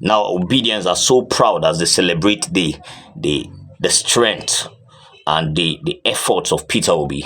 Now obedience are so proud as they celebrate the strength and the efforts of Peter Obi.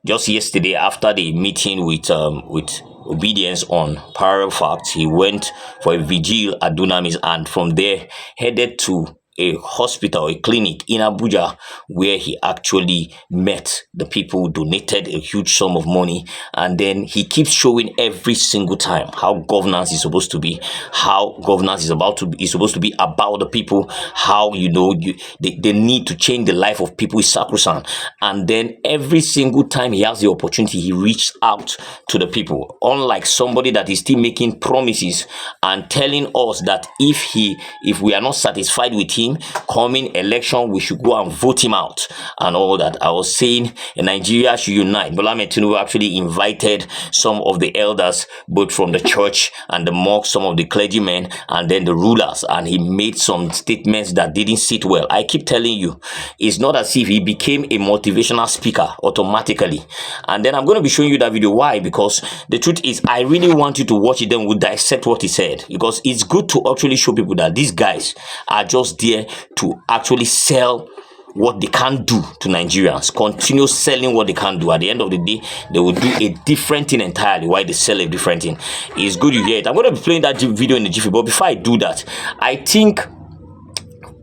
Just yesterday, after the meeting with obedience on parallel facts, he went for a vigil at Dunamis, and from there headed to a hospital, a clinic in Abuja, where he actually met the people who donated a huge sum of money. And then he keeps showing every single time how governance is supposed to be, how governance is supposed to be about the people, how they need to change the life of people is sacrosanct. And then every single time he has the opportunity, he reaches out to the people. Unlike somebody that is still making promises and telling us that if we are not satisfied with him, coming election we should go and vote him out and all that. I was saying Nigeria should unite. Bola Ahmed Tinubu actually invited some of the elders, both from the church and the mosque, some of the clergymen, and then the rulers, and he made some statements that didn't sit well. I keep telling you, it's not as if he became a motivational speaker automatically. And then I'm going to be showing you that video. Why? Because the truth is, I really want you to watch it, then we'll dissect what he said, because it's good to actually show people that these guys are just there to actually sell what they can't do to Nigerians. Continue selling what they can't do. At the end of the day, they will do a different thing entirely. Why they sell a different thing? It's good you hear it. I'm going to be playing that video in the jiffy, but before I do that, I think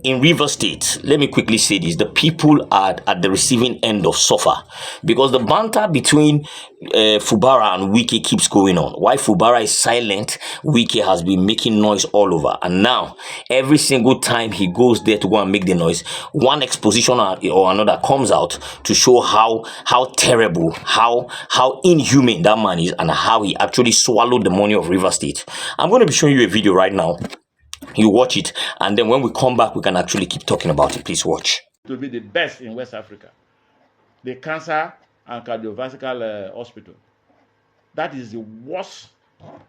in River State, let me quickly say this: the people are at the receiving end of suffer, because the banter between Fubara and Wike keeps going on. While Fubara is silent, Wike has been making noise all over, and now every single time he goes there to go and make the noise, one exposition or another comes out to show how terrible, how inhuman that man is, and how he actually swallowed the money of River State. I'm going to be showing you a video right now. You watch it, and then when we come back, we can actually keep talking about it. Please watch. To be the best in West Africa, the cancer and cardiovascular hospital. That is the worst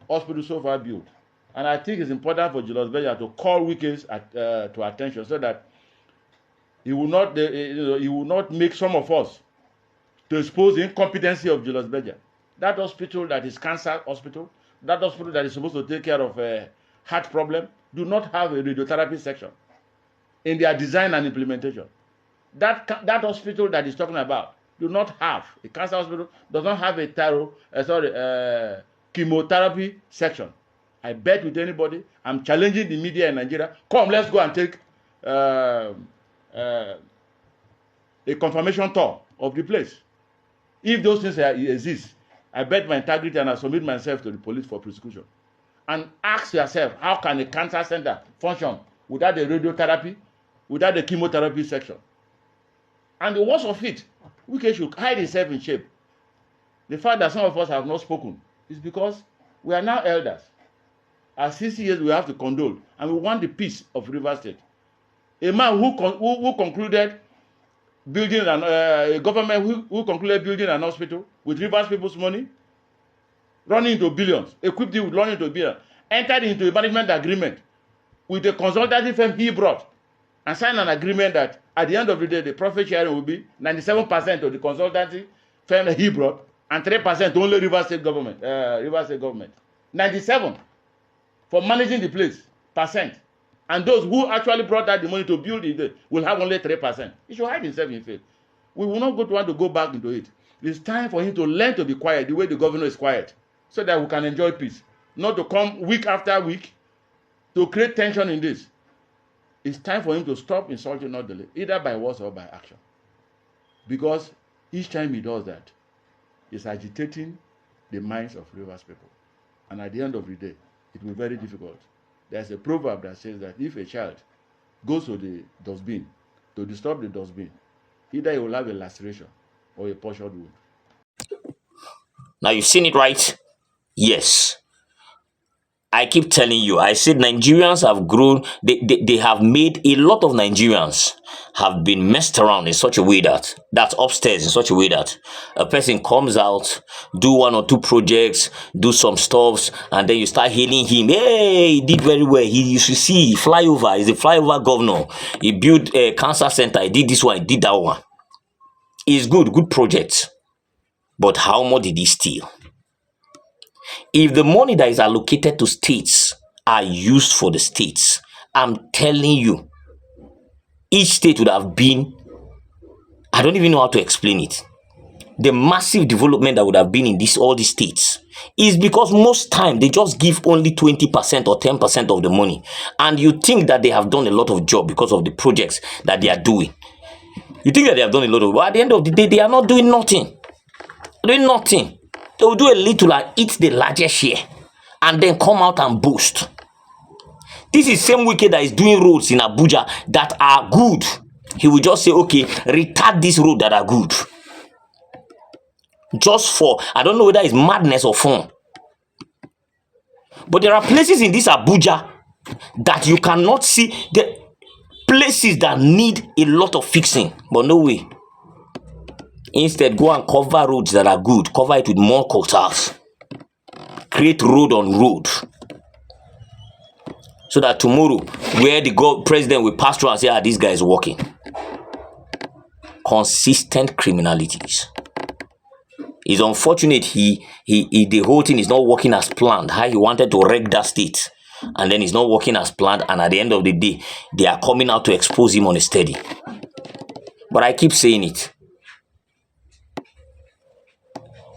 hospital so far built, and I think it's important for Julius Berger to call Wike to attention, so that he will not make some of us to expose the incompetency of Julius Berger. That hospital that is cancer hospital, that hospital that is supposed to take care of heart problem, do not have a radiotherapy section in their design and implementation. That hospital that he's talking about do not have a cancer hospital, does not have a chemotherapy section. I bet with anybody, I'm challenging the media in Nigeria. Come, let's go and take a confirmation tour of the place. If those things exist, I bet my integrity and I submit myself to the police for prosecution. And ask yourself, how can a cancer center function without the radiotherapy, without the chemotherapy section? And the worst of it, Wike should hide himself in shape. The fact that some of us have not spoken is because we are now elders. At 60 years, we have to condole, and we want the peace of River State. A man who concluded building a government who concluded building an hospital with Rivers people's money, running into billions, equipped it with running into billions, entered into a management agreement with the consultancy firm he brought, and signed an agreement that at the end of the day, the profit sharing will be 97% of the consultancy firm that he brought, and 3% only River State government. 97 for managing the place percent, and those who actually brought out the money to build it will have only 3%. He should hide himself in faith. We will not want to go back into it. It's time for him to learn to be quiet the way the governor is quiet, so that we can enjoy peace. Not to come week after week to create tension in this. It's time for him to stop insulting North, either by words or by action. Because each time he does that, he's agitating the minds of Rivers people. And at the end of the day, it will be very difficult. There's a proverb that says that if a child goes to the dustbin to disturb the dustbin, either he will have a laceration or a punctured wound. Now you've seen it, right? Yes. I keep telling you, I said Nigerians have grown, they have made a lot of Nigerians have been messed around in such a way that's upstairs in such a way that a person comes out, do one or two projects, do some stuffs, and then you start hailing him. Hey, he did very well. You should see, flyover, he's a flyover governor. He built a cancer center, he did this one, he did that one. It's good project. But how much did he steal? If the money that is allocated to states are used for the states, I'm telling you, each state would have been, I don't even know how to explain it. The massive development that would have been in all these states is because most time they just give only 20% or 10% of the money. And you think that they have done a lot of job because of the projects that they are doing. You think that they have done a lot of, but at the end of the day, they are not doing nothing. Doing nothing. They will do a little and eat the largest share and then come out and boast. This is same wicked that is doing roads in Abuja that are good. He will just say, okay, retard this road that are good. Just for, I don't know whether it's madness or fun. But there are places in this Abuja that you cannot see, the places that need a lot of fixing, but no way. Instead, go and cover roads that are good. Cover it with more quarters. Create road on road. So that tomorrow, where the president will pass through and say, this guy is working. Consistent criminalities. It's unfortunate the whole thing is not working as planned. How he wanted to wreck that state. And then it's not working as planned. And at the end of the day, they are coming out to expose him on a steady. But I keep saying it.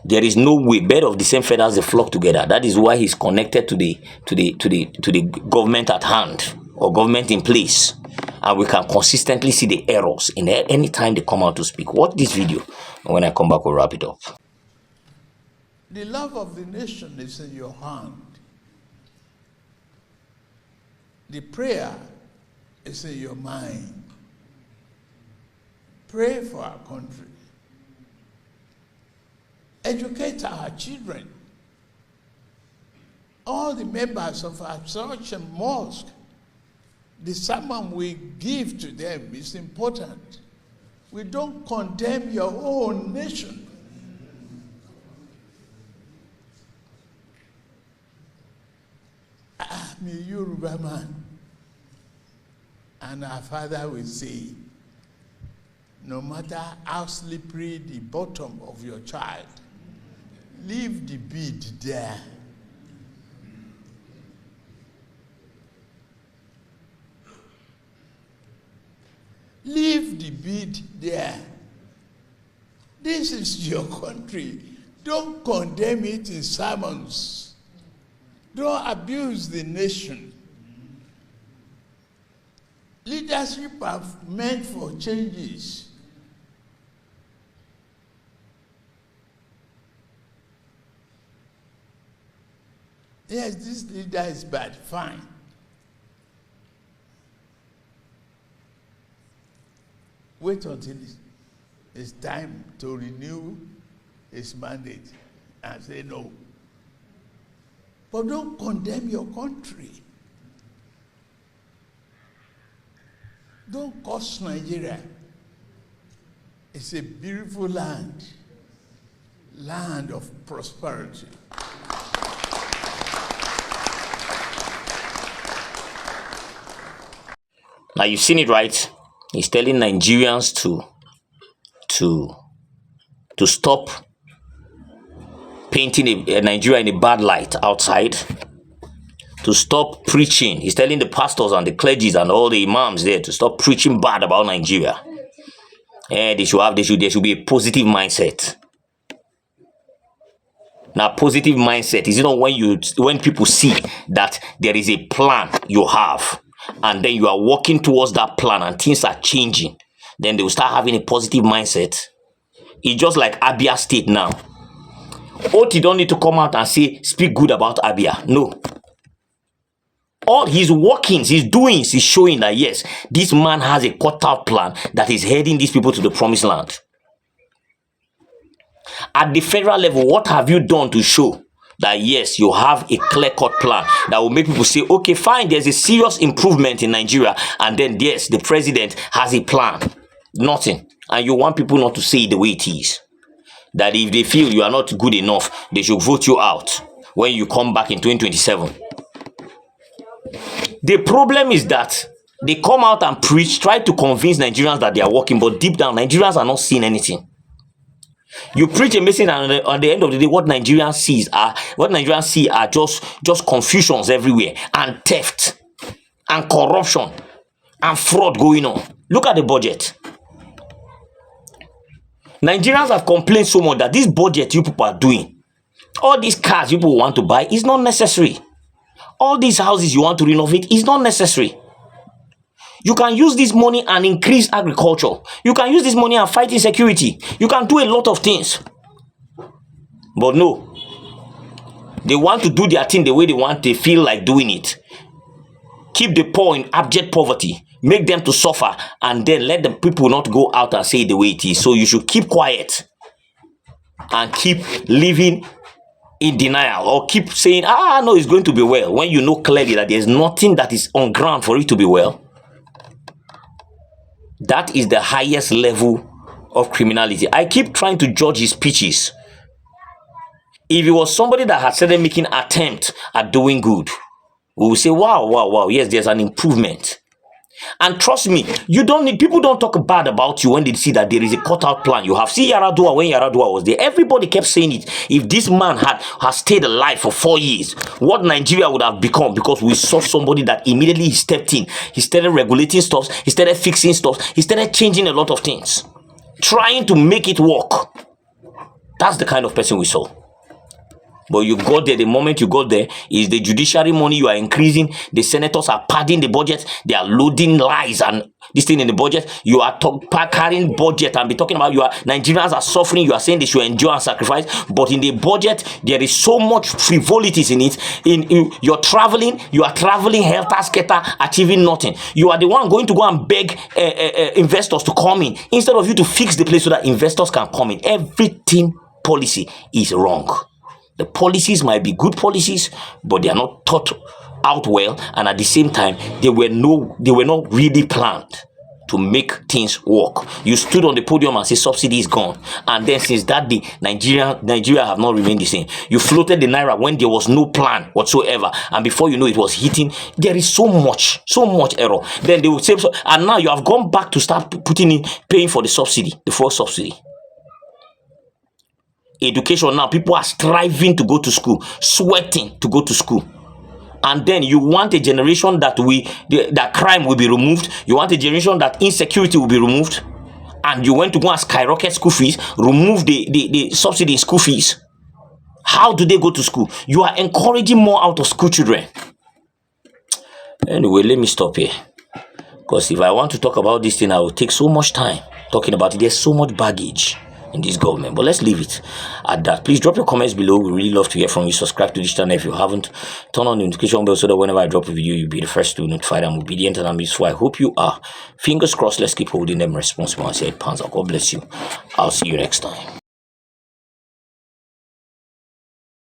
There is no way bird of the same feathers they flock together. That is why he's connected to the government at hand or government in place, and we can consistently see the errors in any time they come out to speak. Watch this video, and when I come back, we'll wrap it up. The love of the nation is in your hand. The prayer is in your mind. Pray for our country. Educate our children. All the members of our church and mosque, the sermon we give to them is important. We don't condemn your own nation. I'm a Yoruba man, and our father will say, no matter how slippery the bottom of your child, leave the bead there. Leave the bead there. This is your country. Don't condemn it in sermons. Don't abuse the nation. Leadership are meant for changes. Yes, this leader is bad, fine. Wait until it's time to renew his mandate and say no. But don't condemn your country. Don't curse Nigeria. It's a beautiful land, land of prosperity. Now you've seen it, right? He's telling Nigerians to stop painting Nigeria in a bad light outside, to stop preaching. He's telling the pastors and the clergies and all the imams there to stop preaching bad about Nigeria. There should be a positive mindset. Now, positive mindset is, when people see that there is a plan you have, and then you are working towards that plan and things are changing, then they will start having a positive mindset. It's just like Abia State now. Oti don't need to come out and speak good about Abia. No. All his workings, his doings is showing that yes, this man has a cut out plan that is heading these people to the promised land. At the federal level, what have you done to show that yes, you have a clear-cut plan that will make people say, okay, fine, there's a serious improvement in Nigeria, and then yes, the president has a plan? Nothing. And you want people not to say it the way it is. That if they feel you are not good enough, they should vote you out when you come back in 2027. The problem is that they come out and preach, try to convince Nigerians that they are working, but deep down, Nigerians are not seeing anything. You preach a message, and at the end of the day, what Nigerians see are just confusions everywhere, and theft, and corruption, and fraud going on. Look at the budget. Nigerians have complained so much that this budget you people are doing, all these cars you people want to buy, is not necessary. All these houses you want to renovate is not necessary. You can use this money and increase agriculture. You can use this money and fight insecurity. You can do a lot of things. But no, they want to do their thing the way they want. They feel like doing it. Keep the poor in abject poverty. Make them to suffer, and then let the people not go out and say it the way it is. So you should keep quiet and keep living in denial, or keep saying, no, it's going to be well, when you know clearly that there's nothing that is on ground for it to be well. That is the highest level of criminality. I keep trying to judge his speeches. If it was somebody that had started making attempt at doing good, we will say, wow, yes, there's an improvement. And trust me, people don't talk bad about you when they see that there is a cut-out plan you have. See Yaradua, when Yaradua was there, everybody kept saying it. If this man has stayed alive for 4 years, what Nigeria would have become, because we saw somebody that immediately stepped in. He started regulating stuff, he started fixing stuff, he started changing a lot of things, trying to make it work. That's the kind of person we saw. But you got there, the moment you got there, is the judiciary money you are increasing. The senators are padding the budget. They are loading lies and this thing in the budget. You are carrying budget and be talking about Nigerians are suffering. You are saying they should endure and sacrifice. But in the budget, there is so much frivolities in it. You are traveling helter-skelter, achieving nothing. You are the one going to go and beg investors to come in, instead of you to fix the place so that investors can come in. Everything policy is wrong. The policies might be good policies, but they are not thought out well, and at the same time, they were not really planned to make things work. You stood on the podium and said subsidy is gone, and then since that day, Nigeria have not remained the same. You floated the naira when there was no plan whatsoever, and before you know it was hitting. There is so much error. Then they will say, and now you have gone back to start paying for the subsidy, the fuel subsidy. Education now, people are striving to go to school, sweating to go to school. And then you want a generation that crime will be removed. You want a generation that insecurity will be removed. And you want to go and skyrocket school fees, remove the subsidy in school fees. How do they go to school? You are encouraging more out of school children. Anyway, let me stop here. Because if I want to talk about this thing, I will take so much time talking about it. There's so much baggage in this government, but let's leave it at that. Please drop your comments below. We really love to hear from you. Subscribe to this channel if you haven't. Turn on the notification bell so that whenever I drop a video, you'll be the first to notify. I'm obedient and I'm useful. I hope you are. Fingers crossed. Let's keep holding them responsible and say, Panzer, God bless you. I'll see you next time.